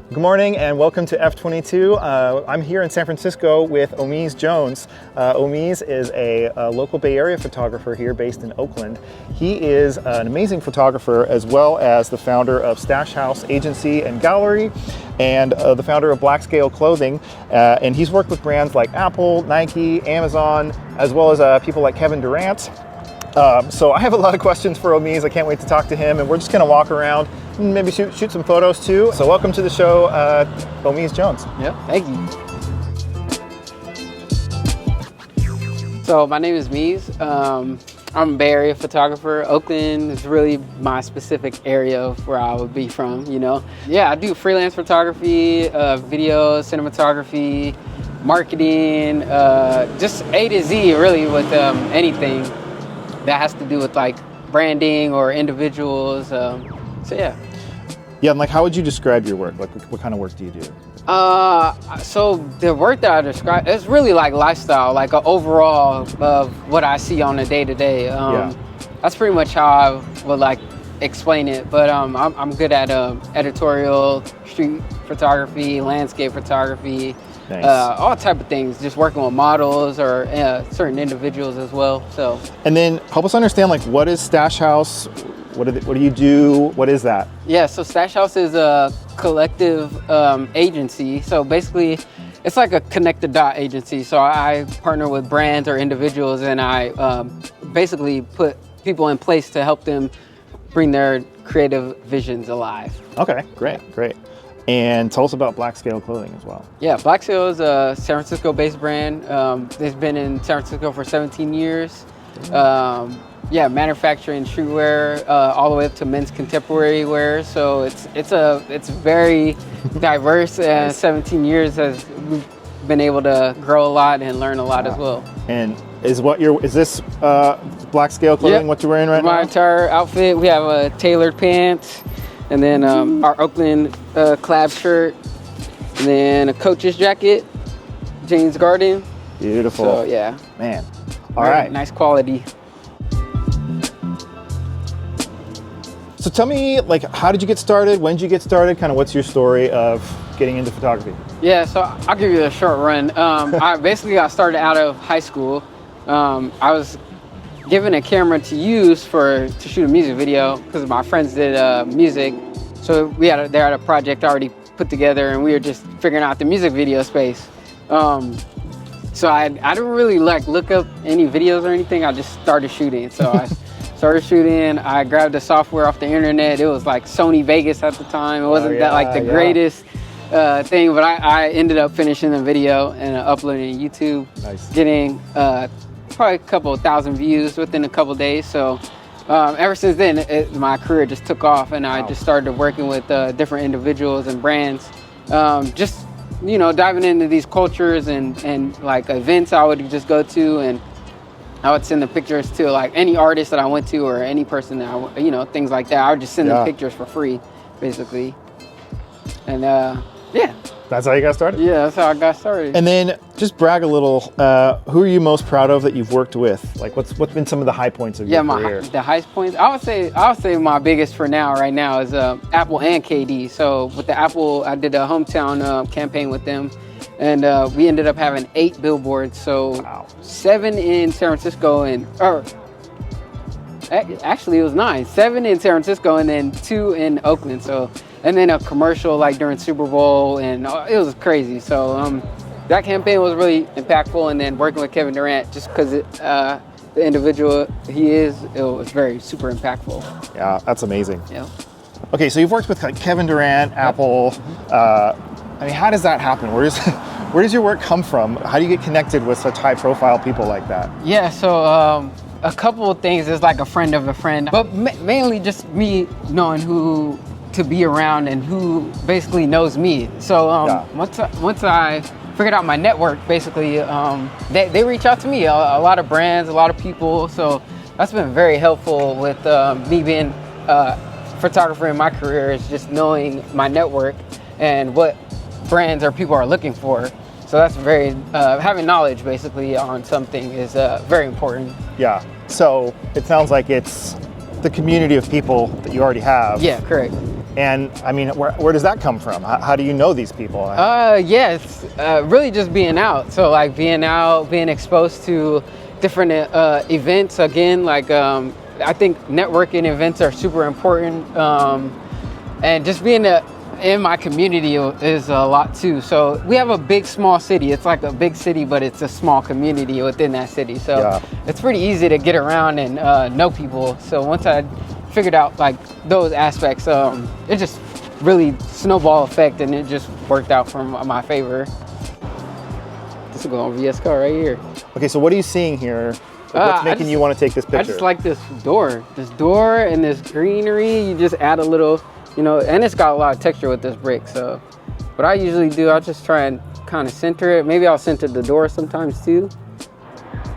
Good morning and welcome to F22. I'm here in San Francisco with Omeez Jones. Omeez is a local Bay Area photographer here based in Oakland. He is an amazing photographer as well as the founder of Stash House Agency and Gallery and the founder of VSCO Clothing. And he's worked with brands like Apple, Nike, Amazon, as well as people like Kevin Durant. So I have a lot of questions for Omeez. I can't wait to talk to him, and we're just gonna walk around and maybe shoot some photos too. So welcome to the show, Omeez Jones. Yep, thank you. So my name is Omeez. I'm a Bay Area photographer. Oakland is really my specific area of where I would be from, you know. Yeah, I do freelance photography, video, cinematography, marketing, just A to Z really with anything that has to do with like branding or individuals. So yeah. Yeah, and like how would you describe your work? Like what kind of work do you do? So the work that I describe, it's really like lifestyle, like an overall of what I see on a day-to-day. That's pretty much how I would like explain it. But I'm good at editorial, street photography, landscape photography, nice. All type of things, just working with models or certain individuals as well. So. And then help us understand, like, what is Stash House? What do you do? What is that? Yeah, so Stash House is a collective agency. So basically, it's like a connected dot agency. So I partner with brands or individuals, and I basically put people in place to help them bring their creative visions alive. Okay, great. And tell us about VSCO Clothing as well. Yeah, VSCO is a San Francisco-based brand. It's been in San Francisco for 17 years. Yeah, manufacturing streetwear all the way up to men's contemporary wear. So it's very diverse. Nice. 17 years has we've been able to grow a lot and learn a lot as well. And is this VSCO Clothing? Yep. What you're wearing right now? My entire outfit. We have a tailored pants, and then our Oakland collab shirt, and then a Coach's jacket, James Garden. Beautiful. So yeah, man. All right. Nice quality. So tell me, like, how did you get started? When did you get started? Kind of what's your story of getting into photography? Yeah, so I'll give you a short run. I basically got started out of high school. I was given a camera to use to shoot a music video because my friends did music. So they had a project already put together, and we were just figuring out the music video space. So I didn't really like look up any videos or anything. I just started shooting. So I started shooting. I grabbed the software off the internet. It was like Sony Vegas at the time. It wasn't that like the greatest thing, but I ended up finishing the video and uploading it to YouTube. Nice. Getting probably a couple of thousand views within a couple of days. So ever since then, my career just took off, and I just started working with different individuals and brands. Just, you know, diving into these cultures and like events I would just go to, and I would send the pictures to like any artist that I went to or any person that you know, things like that. I would just send them pictures for free, basically. And yeah. That's how you got started? Yeah, that's how I got started. And then just brag a little, who are you most proud of that you've worked with? Like what's been some of the high points of your career? The highest points, I would say my biggest for now, right now, is Apple and KD. So with the Apple, I did a hometown campaign with them, and we ended up having 8 billboards. So 7 in San Francisco actually it was 9. 7 in San Francisco and then 2 in Oakland. So, and then a commercial like during Super Bowl, and it was crazy. So that campaign was really impactful, and then working with Kevin Durant, just because the individual he is, it was very super impactful. Yeah, that's amazing. Yeah. Okay, so you've worked with like Kevin Durant, Apple. I mean, how does that happen? Where does your work come from? How do you get connected with such high-profile people like that? Yeah, so a couple of things. Is like a friend of a friend, but mainly just me knowing who to be around and who basically knows me. So once I figured out my network, basically, they reach out to me. A lot of brands, a lot of people. So that's been very helpful with me being a photographer in my career, is just knowing my network and what brands or people are looking for. So that's very, having knowledge basically on something is very important. Yeah, so it sounds like it's the community of people that you already have. Yeah, correct. And I mean, where does that come from? How do you know these people? Yeah, it's really just being out. So like being out, being exposed to different events. Again, like I think networking events are super important. And just being in my community is a lot too. So we have a big, small city. It's like a big city, but it's a small community within that city. So it's pretty easy to get around and know people. So once I figured out like those aspects, it just really snowball effect, and it just worked out for my favor. This will go on VSCO right here. Okay, so what are you seeing here? What's making you want to take this picture? I just like this door and this greenery. You just add a little, you know, and it's got a lot of texture with this brick. So what I usually do, I'll just try and kind of center it. Maybe I'll center the door sometimes too.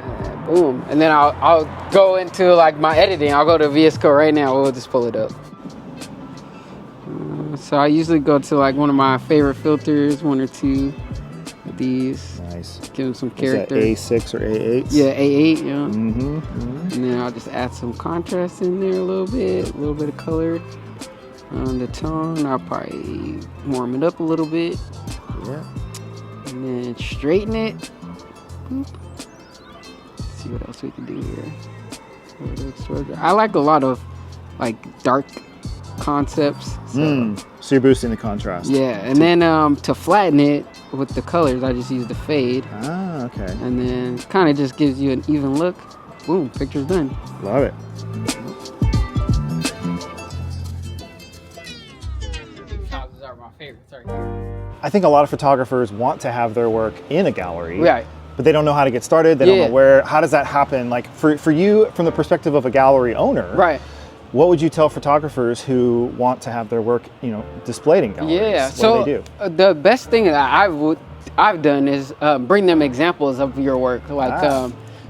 And boom. And then I'll go into like my editing. I'll go to VSCO right now. We'll just pull it up. So I usually go to like one of my favorite filters, one or two of these. Nice. Give them some character. Is that A6 or A8? Yeah, A8, yeah. Mm-hmm. Mm-hmm. And then I'll just add some contrast in there a little bit of color. On the tone, I'll probably warm it up a little bit. Yeah. And then straighten it. Boop. See what else we can do here. I like a lot of like dark concepts. So you're boosting the contrast. Yeah, and then to flatten it with the colors, I just use the fade. Ah, okay. And then kind of just gives you an even look. Boom, picture's done. Love it. Houses are my favorites right here. I think a lot of photographers want to have their work in a gallery. Right. But they don't know how to get started. They don't know where. How does that happen? Like for you, from the perspective of a gallery owner, right? What would you tell photographers who want to have their work, you know, displayed in galleries? Yeah. What So do they do? The best thing that I've done is bring them examples of your work, like.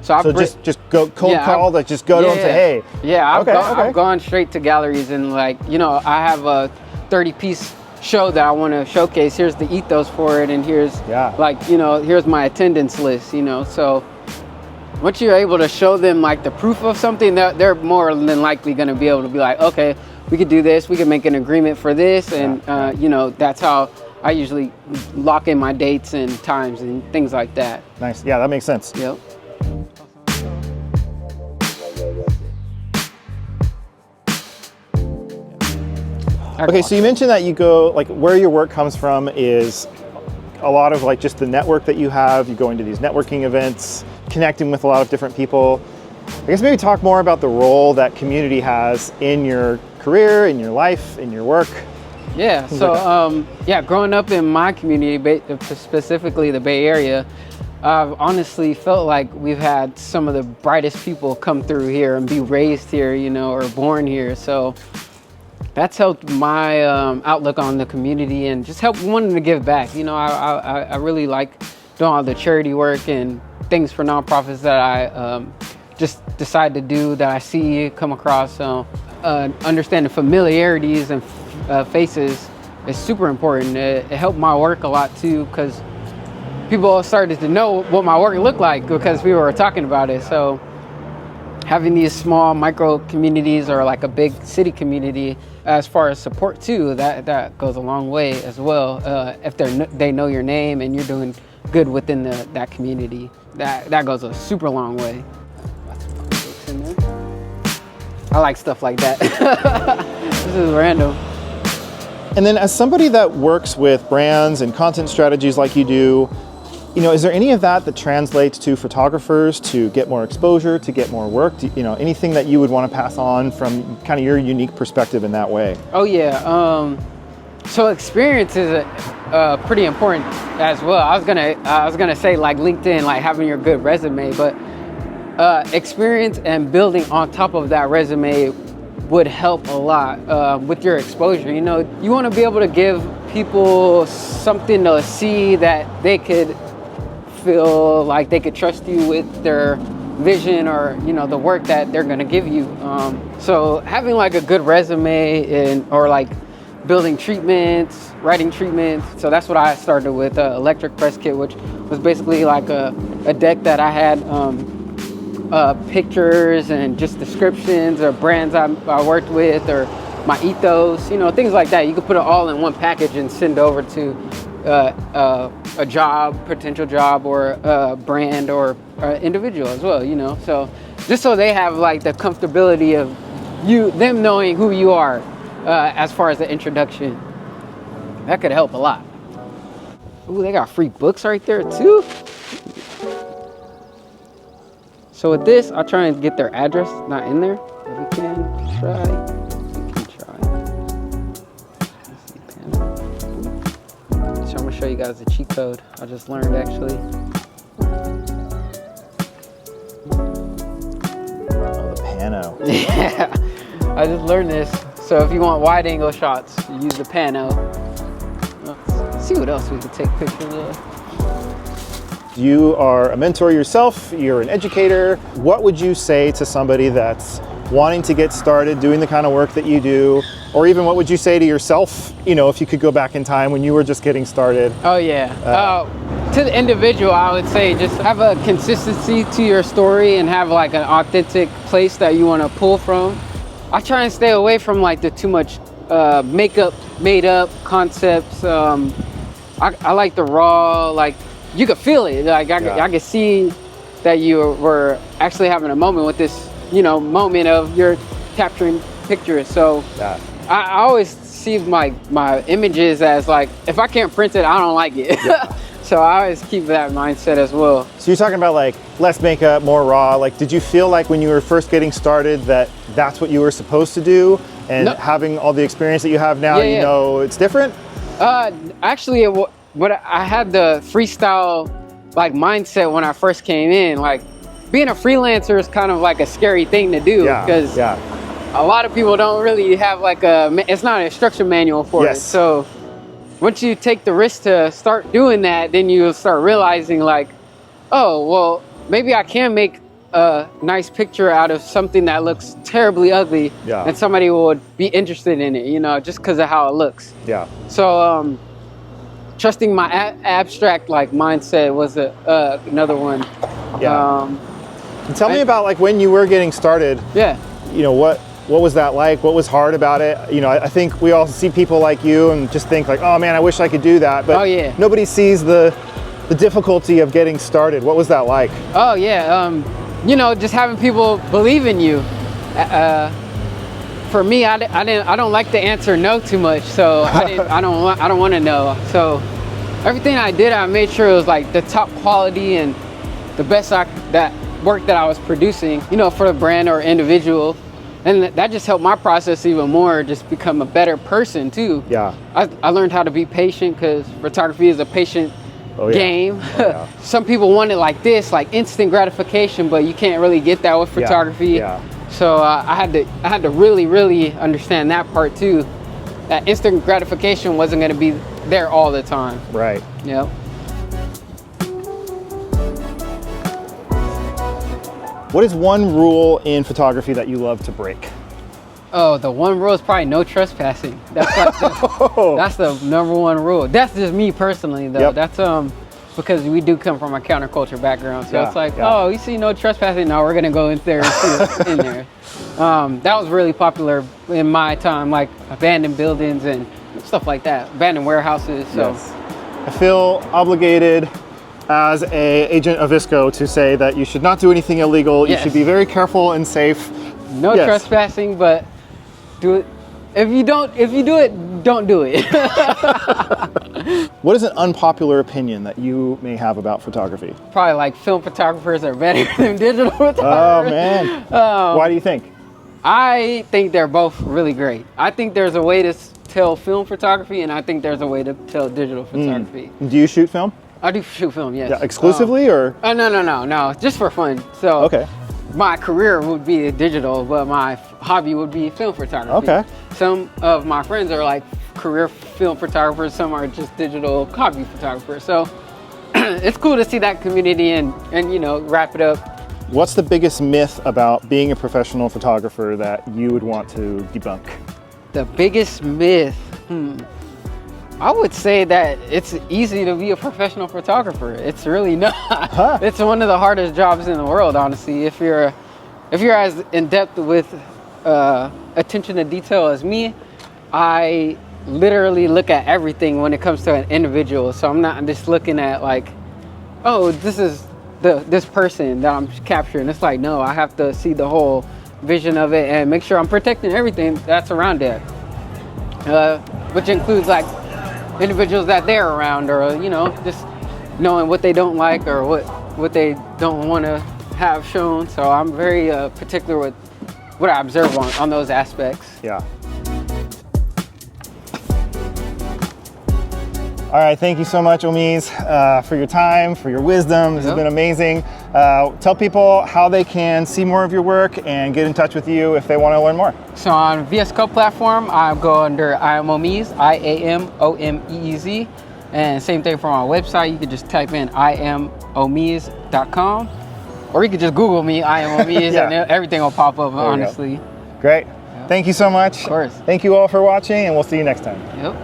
So just go cold call, like just go to them and say, hey. Yeah, I've gone straight to galleries and like, you know, I have a 30-piece show that I want to showcase. Here's the ethos for it, and here's like, you know, here's my attendance list, you know. So once you're able to show them like the proof of something, they're more than likely going to be able to be like, okay, we could do this, we could make an agreement for this, and you know, that's how I usually lock in my dates and times and things like that. Nice. Yeah, that makes sense. Yep. Okay, so you mentioned that you go, like where your work comes from is a lot of like just the network that you have. You go into these networking events, connecting with a lot of different people. I guess maybe talk more about the role that community has in your career, in your life, in your work. Yeah, so growing up in my community, specifically the Bay Area, I've honestly felt like we've had some of the brightest people come through here and be raised here, you know, or born here. So that's helped my outlook on the community and just helped wanting to give back. You know, I really like doing all the charity work and things for nonprofits that I just decide to do, that I see come across. So understanding familiarities and faces is super important. It helped my work a lot too, because people started to know what my work looked like because we were talking about it. So having these small micro communities or like a big city community, as far as support too, that goes a long way as well. If they know your name and you're doing good within that community, that goes a super long way. I like stuff like that. This is random. And then as somebody that works with brands and content strategies like you do, you know, is there any of that translates to photographers to get more exposure, to get more work? You know, anything that you would want to pass on from kind of your unique perspective in that way? Oh yeah, so experience is pretty important as well. I was gonna say like LinkedIn, like having your good resume, but experience and building on top of that resume would help a lot with your exposure. You know, you want to be able to give people something to see that they could feel like they could trust you with their vision, or you know, the work that they're going to give you. So having like a good resume or like building treatments, writing treatments. So that's what I started with, electric press kit, which was basically like a deck that I had pictures and just descriptions or brands I worked with, or my ethos, you know, things like that. You could put it all in one package and send over to a job, potential job, or a brand, or individual as well, you know. So just so they have like the comfortability of them knowing who you are as far as the introduction. That could help a lot. Ooh, they got free books right there too. So with this, I'll try and get their address, not in there. But we can try. So I'm gonna show you guys the cheat code I just learned actually. Oh, the pano. Yeah, I just learned this. So if you want wide angle shots, you use the pano. Let's see what else we can take pictures of. You are a mentor yourself, you're an educator. What would you say to somebody that's wanting to get started doing the kind of work that you do? Or even what would you say to yourself, you know, if you could go back in time when you were just getting started? Oh yeah, to the individual, I would say just have a consistency to your story and have like an authentic place that you want to pull from. I try and stay away from like the too much makeup, made up concepts. I like the raw, like you could feel it. Like I could see that you were actually having a moment with this, you know, moment of you're capturing pictures. So I always see my images as like, if I can't print it, I don't like it. Yeah. So I always keep that mindset as well. So you're talking about like less makeup, more raw. Like, did you feel like when you were first getting started that that's what you were supposed to do? And having all the experience that you have now, you know it's different? Actually, what I had the freestyle like mindset when I first came in. Like being a freelancer is kind of like a scary thing to do because a lot of people don't really have like it's not an instruction manual for it. So once you take the risk to start doing that, then you'll start realizing like, oh, well, maybe I can make a nice picture out of something that looks terribly ugly and somebody would be interested in it, you know, just because of how it looks. So trusting my abstract like mindset was another one. And tell me about like when you were getting started. You know, what was that like? What was hard about it? You know, I think we all see people like you and just think like, oh man, I wish I could do that. But nobody sees the difficulty of getting started. What was that like? Oh yeah, you know, just having people believe in you. For me, I don't like to answer no too much, so I don't want to know. So everything I did, I made sure it was like the top quality and the best work that I was producing, you know, for the brand or individual. And that just helped my process even more, just become a better person too. I learned how to be patient because photography is a patient game. Some people want it like this, like instant gratification, but you can't really get that with photography. So I had to really understand that part too. That instant gratification wasn't going to be there all the time. Right. Yep. What is one rule in photography that you love to break? Oh, the one rule is probably no trespassing. That's like that's the number one rule. That's just me personally though. That's because we do come from a counterculture background. So it's like, oh, you see no trespassing, now we're gonna go in there and see what's in there. That was really popular in my time, like abandoned buildings and stuff like that, abandoned warehouses. So I feel obligated as an agent of VSCO to say that you should not do anything illegal. You should be very careful and safe. No trespassing, but do it. If you do it, don't do it. What is an unpopular opinion that you may have about photography? Probably like film photographers are better than digital photographers. Oh man. Why do you think? I think they're both really great. I think there's a way to tell film photography, and I think there's a way to tell digital photography. Do you shoot film? I do shoot film, yes. Yeah, exclusively or? Oh, no, just for fun. So my career would be digital, but my hobby would be film photography. Some of my friends are like career film photographers, some are just digital hobby photographers. So it's cool to see that community and you know, wrap it up. What's the biggest myth about being a professional photographer that you would want to debunk? The biggest myth? I would say that it's easy to be a professional photographer. It's really not. It's one of the hardest jobs in the world, honestly. If you're as in depth with attention to detail as me, I literally look at everything when it comes to an individual. So I'm not just looking at like, oh, this is this person that I'm capturing. It's like, no, I have to see the whole vision of it and make sure I'm protecting everything that's around it, which includes like individuals that they're around, or you know, just knowing what they don't like or what they don't want to have shown. So I'm very particular with what I observe on those aspects. Yeah. All right, thank you so much, Omeez, for your time, for your wisdom. This has been amazing. Tell people how they can see more of your work and get in touch with you if they want to learn more. So on VSCO platform, I go under I am Omeez, IAMOMEEZ. And same thing for my website. You can just type in iamomeez.com, or you could just Google me, I am Omeez, and everything will pop up, honestly. Great. Thank you so much. Of course. Thank you all for watching, and we'll see you next time. Yep.